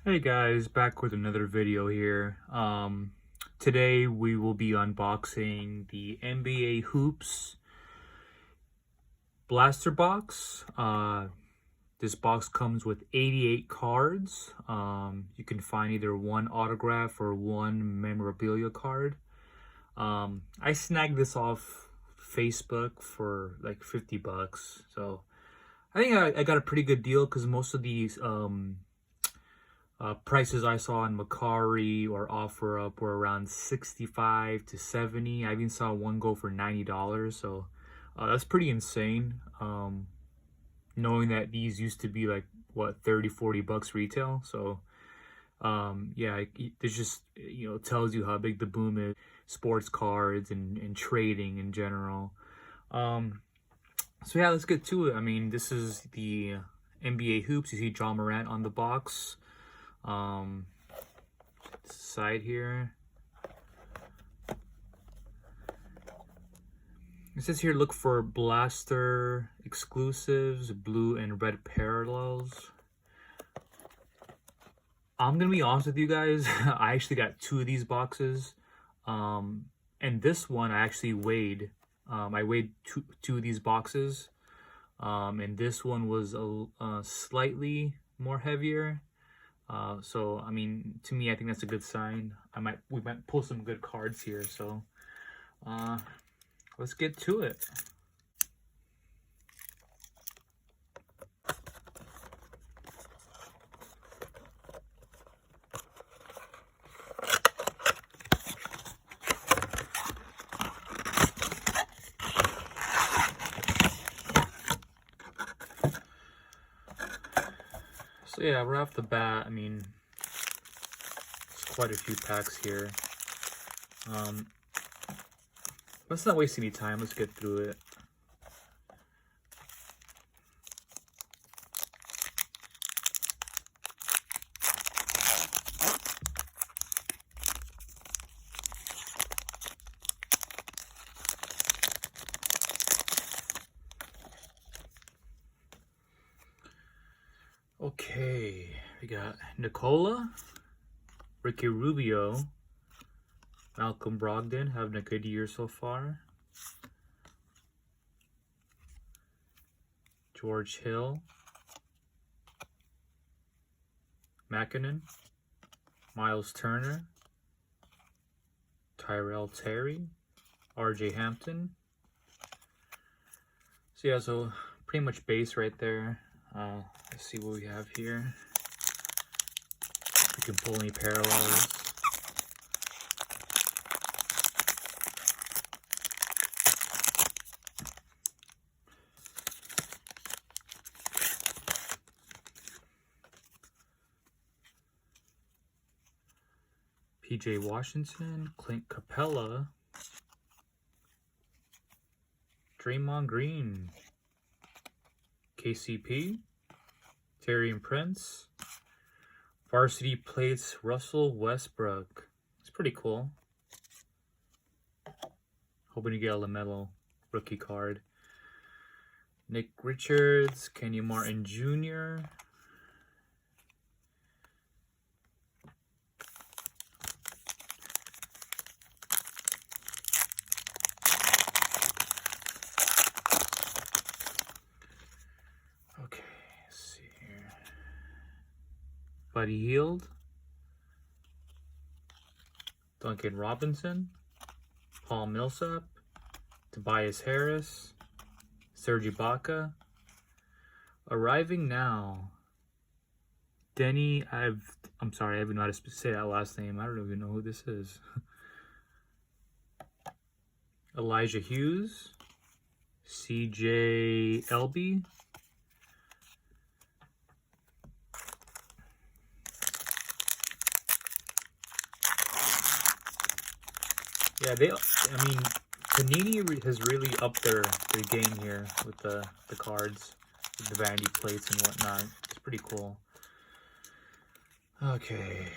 Hey guys, back with another video here. Today we will be unboxing the NBA Hoops Blaster Box. This box comes with 88 cards. You can find either one autograph or one memorabilia card. I snagged this off Facebook for like 50 bucks. So I think I got a pretty good deal because most of these prices I saw on Macari or OfferUp were around 65 to 70. I even saw one go for $90. So that's pretty insane. Knowing that these used to be like what 30-40 bucks retail. So yeah, this just tells you how big the boom is, sports cards and trading in general. So yeah, let's get to it. I mean, this is the NBA Hoops. You see John Morant on the box. Side here. It says here, look for blaster exclusives, blue and red parallels. I'm gonna be honest with you guys. I actually got two of these boxes, and this one I actually weighed. I weighed two of these boxes, and this one was slightly more heavier. So I mean, to me, I think that's a good sign. We might pull some good cards here. So let's get to it. So yeah, right off the bat, I mean, there's quite a few packs here. Let's not waste any time. Let's get through it. Okay, we got Nicola, Ricky Rubio, Malcolm Brogdon having a good year so far. George Hill, Makinen, Miles Turner, Tyrell Terry, RJ Hampton. So yeah, so pretty much base right there. Let's see what we have here. We can pull any parallels. PJ Washington, Clint Capella, Draymond Green, KCP, Terry and Prince, Varsity Plates, Russell Westbrook. It's pretty cool. Hoping you get a LaMelo rookie card. Nick Richards, Kenny Martin Jr., Buddy Hield, Duncan Robinson, Paul Millsap, Tobias Harris, Serge Ibaka. Arriving now, Denny, I'm sorry, I don't know how to say that last name. I don't even know who this is. Elijah Hughes, CJ Elby, yeah, I mean, Panini has really upped their game here with the cards, with the vanity plates and whatnot. It's pretty cool. Okay,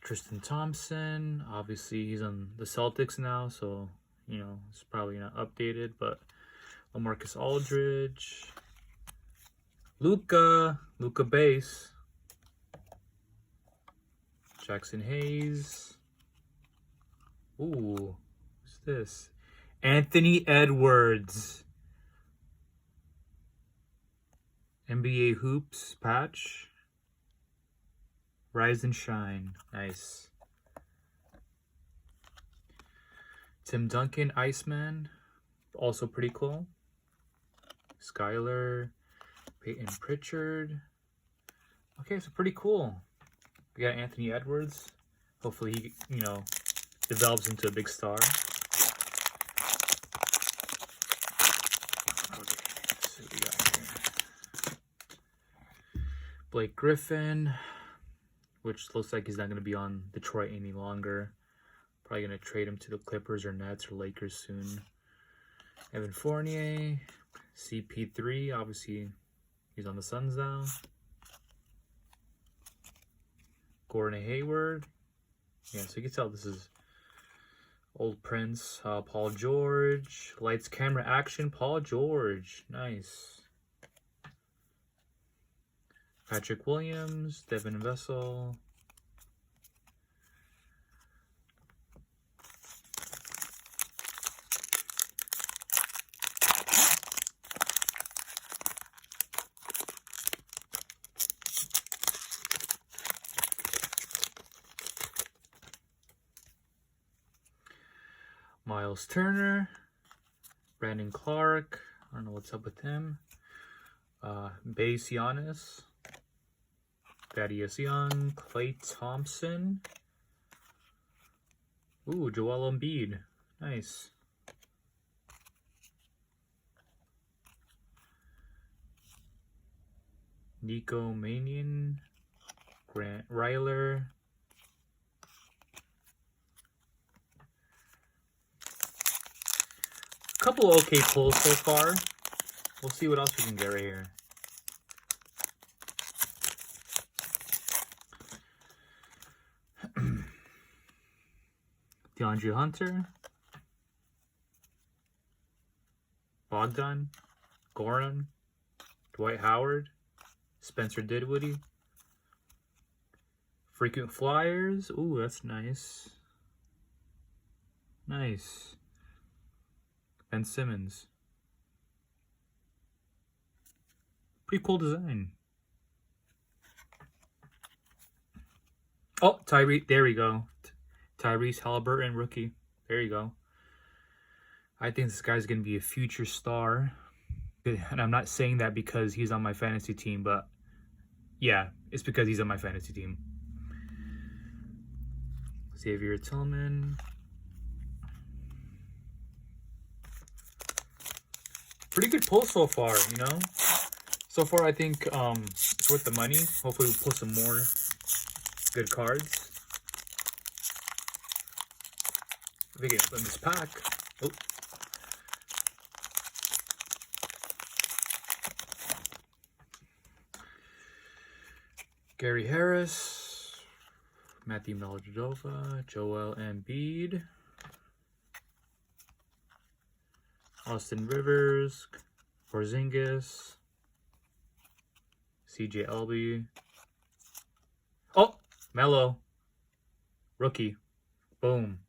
Tristan Thompson, obviously he's on the Celtics now, so, you know, it's probably not updated, but LaMarcus Aldridge, Luka base, Jackson Hayes. Ooh, who's this? Anthony Edwards. NBA Hoops patch. Rise and shine. Nice. Tim Duncan, Iceman. Also pretty cool. Skylar. Peyton Pritchard. Okay, so pretty cool. We got Anthony Edwards. Hopefully he, develops into a big star. Okay, let's see what we got here. Blake Griffin, which looks like he's not going to be on Detroit any longer. Probably going to trade him to the Clippers or Nets or Lakers soon. Evan Fournier, CP3, obviously he's on the Suns now. Gordon Hayward. Yeah, so you can tell this is old Prince. Paul George. Lights, camera, action. Paul George. Nice. Patrick Williams. Devin Vessel. Miles Turner, Brandon Clark, I don't know what's up with him. Bays Giannis, Thaddeus Young, Klay Thompson. Ooh, Joel Embiid, nice. Nico Manion, Grant Ryler. Couple okay pulls so far. We'll see what else we can get right here. DeAndre Hunter. Bogdan. Goran. Dwight Howard. Spencer Dinwiddie. Frequent Flyers. Ooh, that's nice. Nice. Ben Simmons. Pretty cool design. Oh, Tyrese. There we go. Tyrese Halliburton, rookie. There you go. I think this guy's going to be a future star. And I'm not saying that because he's on my fantasy team, but yeah, it's because he's on my fantasy team. Xavier Tillman. Pretty good pull so far, So far, I think it's worth the money. Hopefully, we'll pull some more good cards. I think it's in this pack. Oh. Gary Harris, Matthew Dellavedova, Joel Embiid, Austin Rivers, Porzingis, CJ Elby. Oh, Melo, rookie. Boom.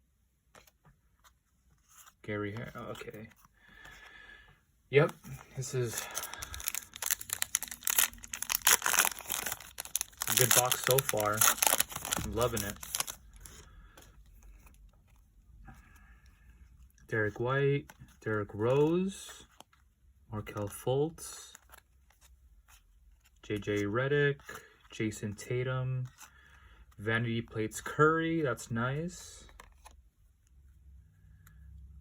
Gary Harris. Okay. Yep, this is a good box so far. I'm loving it. Derek White, Derek Rose, Markelle Fultz, JJ Redick, Jason Tatum, Vanity Plates Curry, that's nice.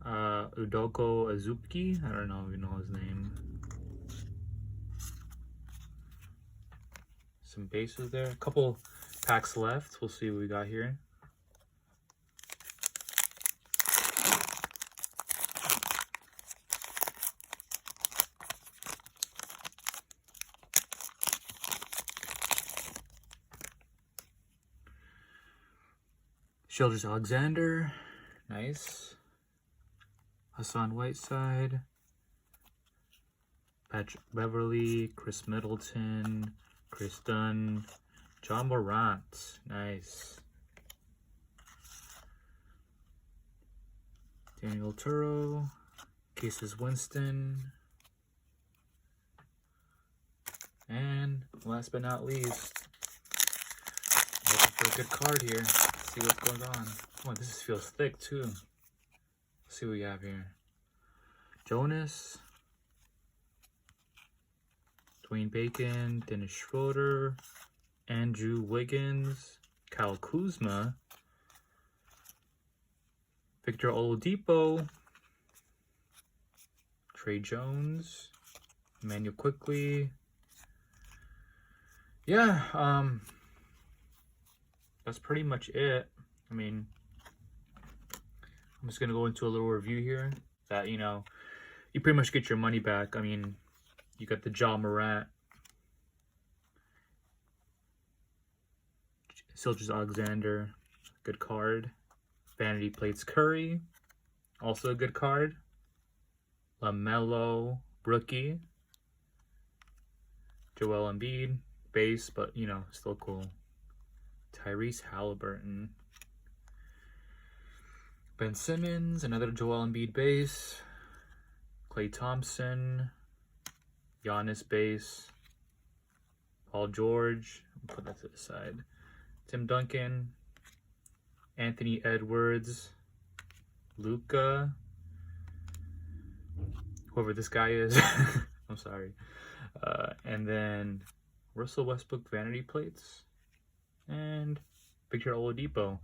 Udoko Azuki, I don't know if you know his name. Some bases there. A couple packs left. We'll see what we got here. Shilders Alexander, nice. Hassan Whiteside, Patrick Beverly, Chris Middleton, Chris Dunn, John Morant, nice. Daniel Turo. Cases Winston. And last but not least, looking for a good card here. Let's see what's going on. Oh, this feels thick too. Let's see what we have here. Jonas. Dwayne Bacon. Dennis Schroeder. Andrew Wiggins. Kyle Kuzma. Victor Oladipo. Trey Jones. Emmanuel Quickly. Yeah, that's pretty much it. I mean, I'm just gonna go into a little review here that, you know, you pretty much get your money back. I mean, you got the Ja Morant, Silges Alexander, good card. Vanity Plates Curry, also a good card. LaMelo, rookie. Joel Embiid, base, but, you know, still cool. Tyrese Halliburton. Ben Simmons, another Joel Embiid base. Klay Thompson. Giannis base. Paul George. I'll put that to the side. Tim Duncan. Anthony Edwards. Luka. Whoever this guy is. I'm sorry. And then Russell Westbrook vanity plates. And Victor Oladipo.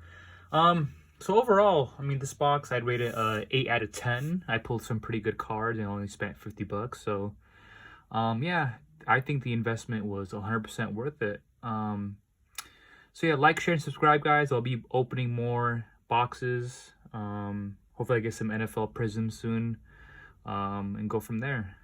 So overall, I mean, this box, I'd rate it 8 out of 10. I pulled some pretty good cards and only spent $50. So, yeah, I think the investment was 100% worth it. So yeah, like, share, and subscribe, guys. I'll be opening more boxes. Hopefully I get some NFL Prism soon. And go from there.